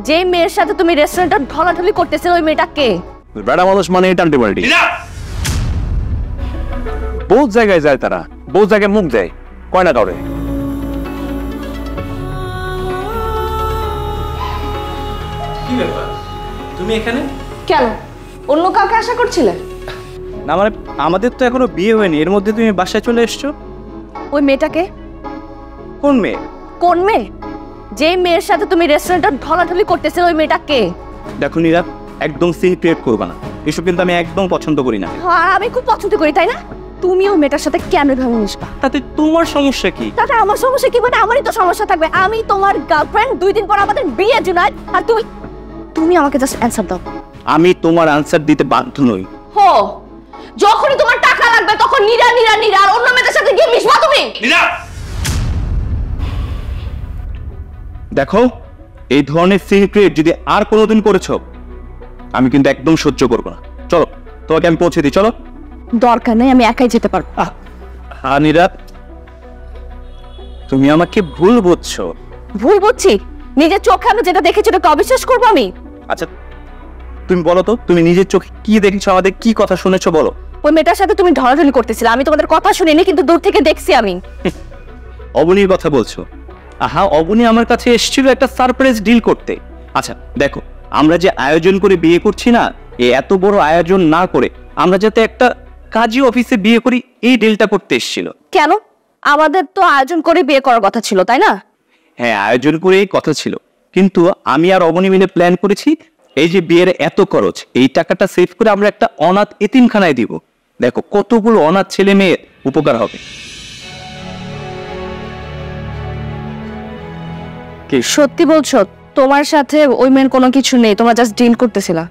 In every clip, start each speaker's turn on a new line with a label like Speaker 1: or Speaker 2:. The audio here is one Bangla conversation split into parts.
Speaker 1: যে মেয়ের সাথে তুমি রেস্টুরেন্টে ঢলাঢলি করতেছিলে ওই মেয়েটা কে?
Speaker 2: বেড়া মানুষ মানে এটা আন্টিবায়োটিক। বহুত জায়গায় যায় তারা, বহুত জায়গায় মুখ দেয়, কয় না কাউরে।
Speaker 3: কি ব্যাপার তুমি এখানে
Speaker 1: কেন? অন্য কাউকে আশা করছিলে?
Speaker 3: না মানে আমাদের তো এখনো বিয়ে হয়নি, এর মধ্যে তুমি বাসায় চলে এসছো।
Speaker 1: ওই মেয়েটাকে?
Speaker 3: কোন মেয়ে?
Speaker 1: কোন মেয়ে? যে মেয়ের সাথে তুমি রেস্টুরেন্টে ঢলাঢলি করতেছিলে ওই মেয়েটা কে?
Speaker 3: দেখো নীরা, একদম সিন ক্রিয়েট করবে না, এসব কিন্তু আমি একদম পছন্দ করি না।
Speaker 1: আর আমি খুব পছন্দ করি, তাই না? তুমি ওই মেয়েটার সাথে কেন ভাবে মিশবা?
Speaker 3: তাতে তোমার সমস্যা কি?
Speaker 1: তাতে আমার সমস্যা কি? মানে আমারই তো সমস্যা থাকবে। আমি তোমার গার্লফ্রেন্ড, 2 দিন পর আমাদের বিয়ে জুনায়েদ, আর তুমি আমাকে জাস্ট অ্যানসার দাও।
Speaker 3: আমি তোমার আনসার দিতে বাধ্য নই।
Speaker 1: হো, যখনই তোমার টাকা লাগবে তখন নীরা নীরা নীরা আর অন্য মেয়েদের সাথে গিয়ে মিশবা তুমি।
Speaker 3: নীরা, দেখো এই ধরনের সিন ক্রিয়েট যদি আর কোনোদিন করেছো আমি কিন্তু একদম সহ্য করবো না। চলো তোমাকে আমি পৌঁছে দিই, চলো।
Speaker 1: দরকার নেই, আমি একাই যেতে পারবো।
Speaker 3: হ্যাঁ নীরা, তুমি আমাকে ভুল বুঝছো।
Speaker 1: ভুল বুঝছি? নিজের চোখে আমি যেটা দেখেছি ওটাকে অবিশ্বাস করবো আমি?
Speaker 3: আচ্ছা তুমি বলো তো, তুমি নিজের চোখে কি দেখেছো, আমাদের কি কথা শুনেছো বলো।
Speaker 1: ওই মেয়েটার সাথে তুমি ঢলাঢলি করতেছিলে, আমি তোমাদের কথা শুনিনি কিন্তু দূর থেকে দেখছি আমি।
Speaker 3: অবনীর কথা বলছো? আহা, অবনী আমার কাছে এসেছিল একটা সারপ্রাইজ ডিল করতে। আচ্ছা দেখো, আমরা যে আয়োজন করে বিয়ে করছি না, এই এত বড় আয়োজন না করে আমরা যাতে একটা কাজী অফিসে বিয়ে করি, এই ডিলটা করতে এসেছিল।
Speaker 1: কেন? আমাদের তো আয়োজন করে বিয়ে করার কথা ছিল, তাই না?
Speaker 3: হ্যাঁ, আয়োজন করে এই কথা ছিল, কিন্তু আমি আর অবনী মিলে প্ল্যান করেছি এই যে বিয়ের এত খরচ, এই টাকাটা সেভ করে আমরা একটা অনাথ এতিমখানায় দিব। দেখো কতগুলো অনাথ ছেলে মেয়ের উপকার হবে।
Speaker 1: কি সত্যি বলছো? তোমার সাথে ওই মেয়ের কোনো কিছু নেই, তোমরা জাস্ট ডিল করতেছিলা?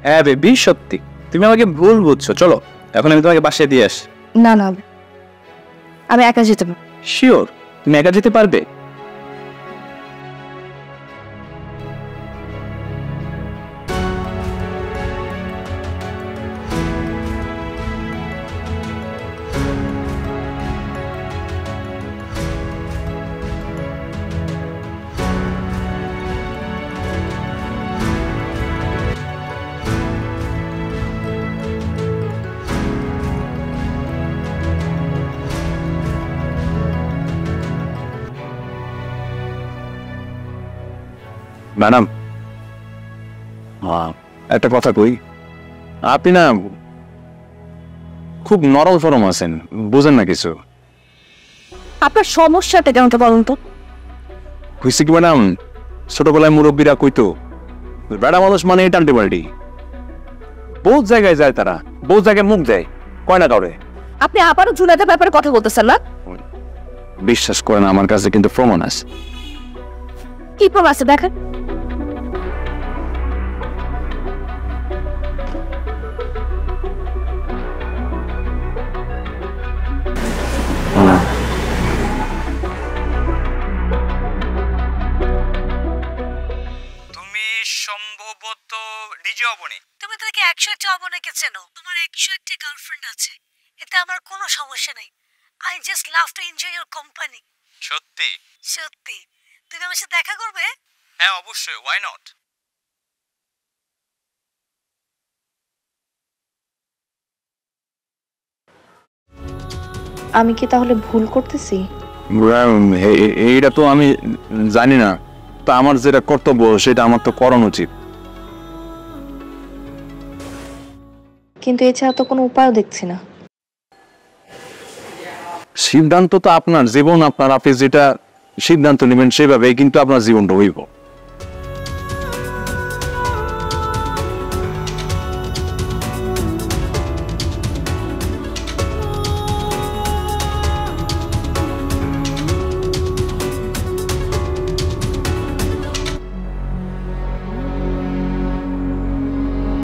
Speaker 3: হ্যাঁ বেবি, সত্যি। তুমি আমাকে ভুল বুঝছো। চলো এখন আমি তোমাকে বাসায় দিয়ে আসি।
Speaker 1: না না, আমি একা যেতে পারবো।
Speaker 3: শিওর তুমি একা যেতে পারবে?
Speaker 2: ম্যাডাম, একটা কথা কই, আপনি না খুব নরম ফরম আছেন, বুঝেন না কিছু।
Speaker 1: আপনার সমস্যাটা কেমন বলুন তো?
Speaker 2: হয়েছে কি ম্যাডাম, ছোটবেলায় মুরব্বীরা কইতো বেড়া মানুষ মানে এটা আন্টিবায়োটিক। বহুত জায়গায় যায় তারা, বহুত জায়গায় মুখ দেয়, কয় না কাউরে।
Speaker 1: আপনি আবারও জুনায়েদের ব্যাপারে কথা বলতেছেন না?
Speaker 2: বিশ্বাস করেন, আমার কাছে কিন্তু প্রমাণ আছে।
Speaker 1: কি প্রমাণ আছে দেখেন?
Speaker 3: তুমি সম্ভবত ডিজে অবনী।
Speaker 1: তুমি তাকে 101টা অবনীকে চেনো? তোমার 101টা গার্লফ্রেন্ড আছে, এতে আমার কোনো সমস্যা নাই। I just love to enjoy your company.
Speaker 3: সত্যি?
Speaker 1: সত্যি। তুমি আমার সাথে দেখা করবে?
Speaker 3: হ্যাঁ অবশ্যই, ওয়াই নট।
Speaker 1: আমি কি তাহলে ভুল করতেছি?
Speaker 2: এইটা তো আমি জানি না, তা আমার যেটা কর্তব্য সেটা আমার তো করানো উচিত।
Speaker 1: কিন্তু এছাড়া তো কোনো উপায়ও দেখছি না।
Speaker 2: সিদ্ধান্ত তো আপনার জীবন, আপনার, আপনি যেটা সিদ্ধান্ত নেবেন সেভাবে কিন্তু আপনার জীবনটা হইব।